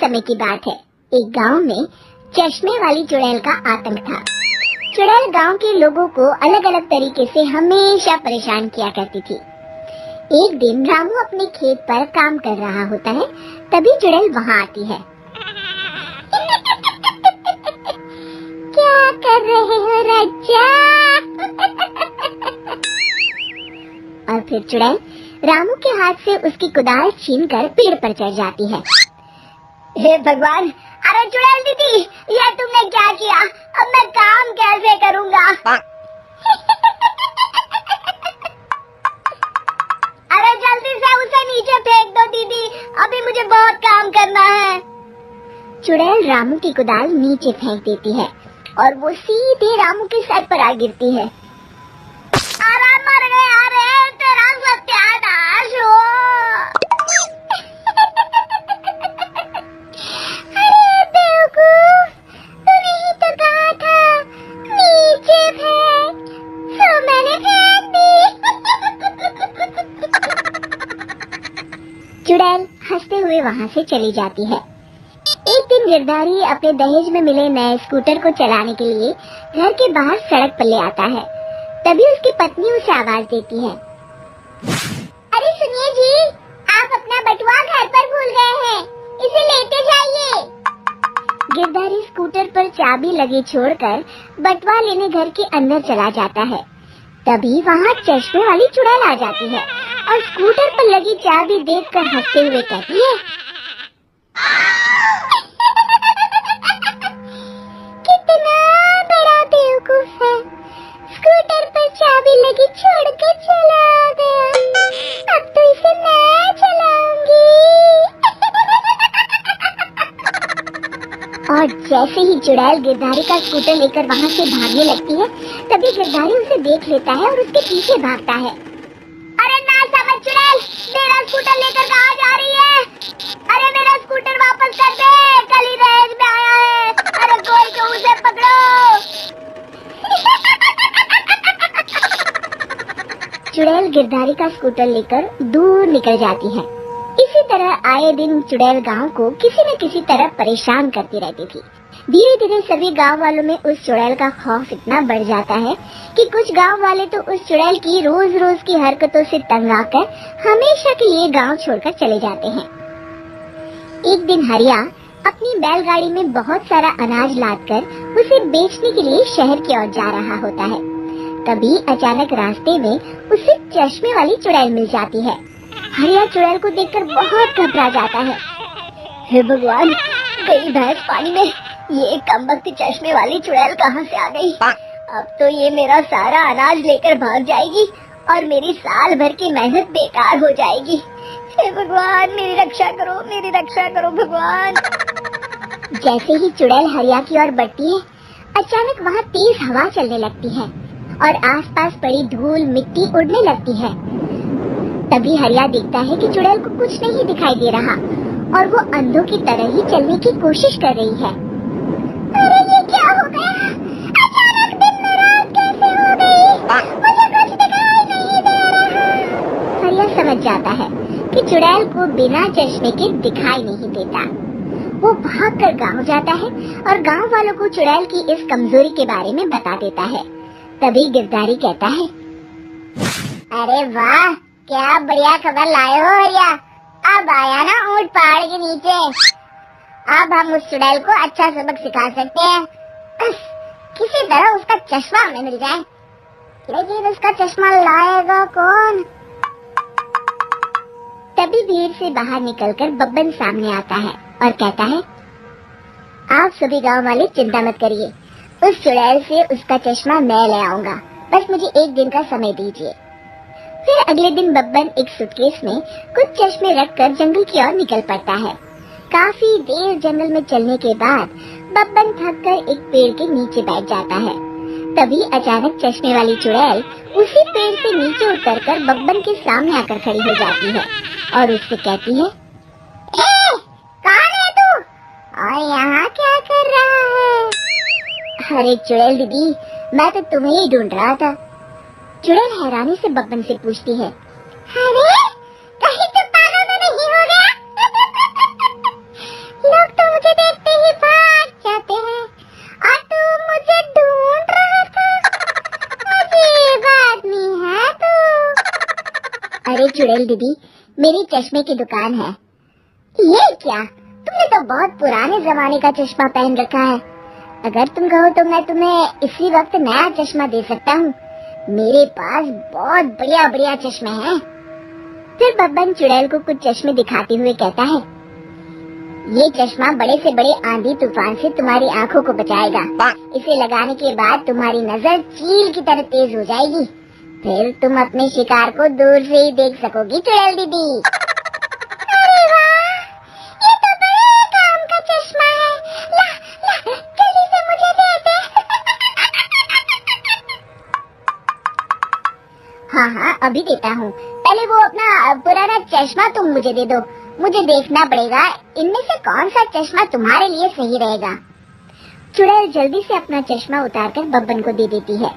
समय की बात है। एक गांव में चश्मे वाली चुड़ैल का आतंक था। चुड़ैल गांव के लोगों को अलग अलग तरीके से हमेशा परेशान किया करती थी। एक दिन रामू अपने खेत पर काम कर रहा होता है, तभी चुड़ैल वहाँ आती है। क्या कर रहे हो राजा? और फिर चुड़ैल रामू के हाथ से उसकी कुदाल छीनकर पेड़ पर चढ़ जाती है। हे भगवान! अरे चुड़ैल दीदी, ये तुमने क्या किया? अब मैं काम कैसे करूँगा? अरे जल्दी से उसे नीचे फेंक दो दीदी, अभी मुझे बहुत काम करना है। चुड़ैल रामू की कुदाल नीचे फेंक देती है और वो सीधे रामू के सर पर आ गिरती है। अरे मर गया रे, तेरा सत्यानाश हो। अरे बेवकूफ, तूने ही तो कहा था नीचे फेंक, तो मैंने फेंक दी। चुड़ैल हंसते हुए वहाँ से चली जाती है। एक दिन गिरधारी अपने दहेज में मिले नए स्कूटर को चलाने के लिए घर के बाहर सड़क पर ले आता है। तभी उसकी पत्नी उसे आवाज देती है। अरे सुनिए जी, आप अपना बटुआ घर पर भूल गए हैं, इसे लेते जाइए। गिरधारी स्कूटर पर चाबी लगी छोड़कर बटुआ लेने घर के अंदर चला जाता है। तभी वहाँ चश्मे वाली चुड़ैल आ जाती है और स्कूटर पर लगी चाबी देखकर हंसते हुए कहती है, कितना बड़ा बेवकूफ है, स्कूटर पर चाबी लगी छोड़ के चला गया, अब तो इसे मैं चलाऊंगी। और जैसे ही चुड़ैल गिरधारी का स्कूटर लेकर वहाँ से भागने लगती है, तभी गिरधारी उसे देख लेता है और उसके पीछे भागता है। अरे ना समझ चुड़ैल, मेरा स्कूटर लेकर कहाँ जा रही है? अरे मेरा स्कूटर वापस कर दे, कल ही दहेज में आया है। अरे कोई तो उसे पकड़ो। चुड़ैल गिरधारी का स्कूटर लेकर दूर निकल जाती है। इसी तरह आए दिन चुड़ैल गांव को किसी न किसी तरह परेशान करती रहती थी। धीरे धीरे सभी गांव वालों में उस चुड़ैल का खौफ इतना बढ़ जाता है कि कुछ गांव वाले तो उस चुड़ैल की रोज रोज की हरकतों से तंग आकर हमेशा के लिए गांव छोड़कर चले जाते हैं। एक दिन हरिया अपनी बैलगाड़ी में बहुत सारा अनाज लादकर उसे बेचने के लिए शहर की ओर जा रहा होता है। तभी अचानक रास्ते में उसे चश्मे वाली चुड़ैल मिल जाती है। हरिया चुड़ैल को देखकर बहुत घबरा जाता है। हे भगवान, गई भैंस पानी में, ये कमबख्त चश्मे वाली चुड़ैल कहाँ से आ गई? अब तो ये मेरा सारा अनाज लेकर भाग जाएगी और मेरी साल भर की मेहनत बेकार हो जाएगी। हे भगवान, मेरी रक्षा करो भगवान। जैसे ही चुड़ैल हरिया की ओर बढ़ती है, अचानक वहाँ तेज हवा चलने लगती है और आसपास पड़ी धूल मिट्टी उड़ने लगती है। तभी हरिया देखता है कि चुड़ैल को कुछ नहीं दिखाई दे रहा और वो अंधों की तरह ही चलने की कोशिश कर रही है। अरे ये क्या हो गया? अचानक दिन में रात कैसे हो गई? मुझे कुछ दिखाई नहीं दे रहा। हरिया समझ जाता है कि चुड़ैल को बिना चश्मे के दिखाई नहीं देता। वो भागकर गांव जाता है और गांव वालों को चुड़ैल की इस कमजोरी के बारे में बता देता है। तभी गिरधारी कहता है, अरे वाह, क्या बढ़िया खबर लाए हो हरिया। अब आया ना ऊंट पहाड़ के नीचे। अब हम उस चुड़ैल को अच्छा सबक सिखा सकते हैं। किसी तरह उसका चश्मा हमें मिल जाए, लेकिन उसका चश्मा लाएगा कौन? तभी भीड़ से बाहर निकलकर बब्बन सामने आता है और कहता है, आप सभी गांव वाले चिंता मत करिए, उस चुड़ैल से उसका चश्मा मैं ले आऊंगा, बस मुझे एक दिन का समय दीजिए। फिर अगले दिन बब्बन एक सूटकेस में कुछ चश्मे रखकर जंगल की ओर निकल पड़ता है। काफी देर जंगल में चलने के बाद बब्बन थककर एक पेड़ के नीचे बैठ जाता है। तभी अचानक चश्मे वाली चुड़ैल उसी पेड़ से नीचे उतरकर बब्बन के सामने आकर खड़ी हो जाती है और उससे कहती है, कौन है तू और यहाँ क्या कर रहा है? अरे चुड़ैल दीदी, मैं तो तुम्हें ही ढूंढ रहा था। चुड़ैल हैरानी से बब्बन से पूछती है, अरे कहीं तो पागल तो नहीं हो गया? लोग तो चुड़ैल दीदी, मेरी चश्मे की दुकान है। ये क्या, तुमने तो बहुत पुराने जमाने का चश्मा पहन रखा है। अगर तुम कहो तो मैं तुम्हें इसी वक्त नया चश्मा दे सकता हूँ। मेरे पास बहुत बढ़िया बढ़िया चश्मे हैं। फिर बब्बन चुड़ैल को कुछ चश्मे दिखाते हुए कहता है, ये चश्मा बड़े से बड़े आंधी तूफान से तुम्हारी आंखों को बचाएगा। इसे लगाने के बाद तुम्हारी नजर चील की तरह तेज हो जाएगी। फिर तुम अपने शिकार को दूर से ही देख सकोगी चुड़ैल दीदी। अरे वाह, ये तो बड़े काम का चश्मा है। ला, ला, जल्दी से मुझे दे दे। हाँ हाँ, अभी देता हूँ। पहले वो अपना पुराना चश्मा तुम मुझे दे दो। मुझे देखना पड़ेगा इनमें से कौन सा चश्मा तुम्हारे लिए सही रहेगा। चुड़ैल जल्दी से अपना चश्मा उतारकर बब्बन को दे देती है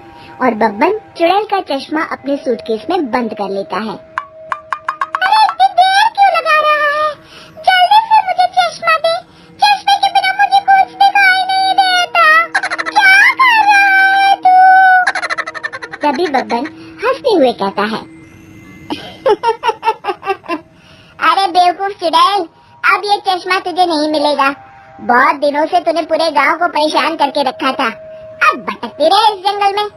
और बब्बन चुड़ैल का चश्मा अपने सूटकेस में बंद कर लेता है। अरे इतनी देर क्यों लगा रहा है? जल्दी से मुझे चश्मा दे। चश्मे के बिना मुझे कुछ दिखाई नहीं देता। क्या कर रहा है तू? तभी बब्बन हंसते हुए कहता है, अरे बेवकूफ चुड़ैल, अब ये चश्मा तुझे नहीं मिलेगा। बहुत दिनों से तूने पूरे गांव को परेशान करके रखा था। अब भटकती रहे इस जंगल में।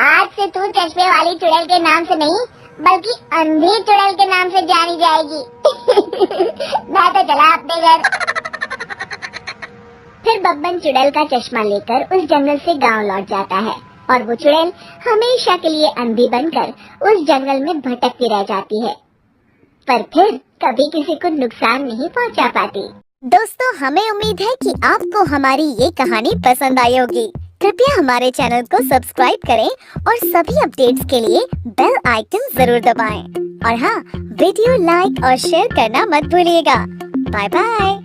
आज से तू चश्मे वाली चुड़ैल के नाम से नहीं बल्कि अंधी चुड़ैल के नाम से जानी जाएगी। मैं तो चला अपने घर। फिर बब्बन चुड़ैल का चश्मा लेकर उस जंगल से गांव लौट जाता है और वो चुड़ैल हमेशा के लिए अंधी बनकर उस जंगल में भटकती रह जाती है, पर फिर कभी किसी को नुकसान नहीं पहुंचा पाती। दोस्तों, हमें उम्मीद है कि आपको हमारी ये कहानी पसंद आई होगी। कृपया हमारे चैनल को सब्सक्राइब करें और सभी अपडेट्स के लिए बेल आइकन जरूर दबाएं। और हाँ, वीडियो लाइक और शेयर करना मत भूलिएगा। Bye bye.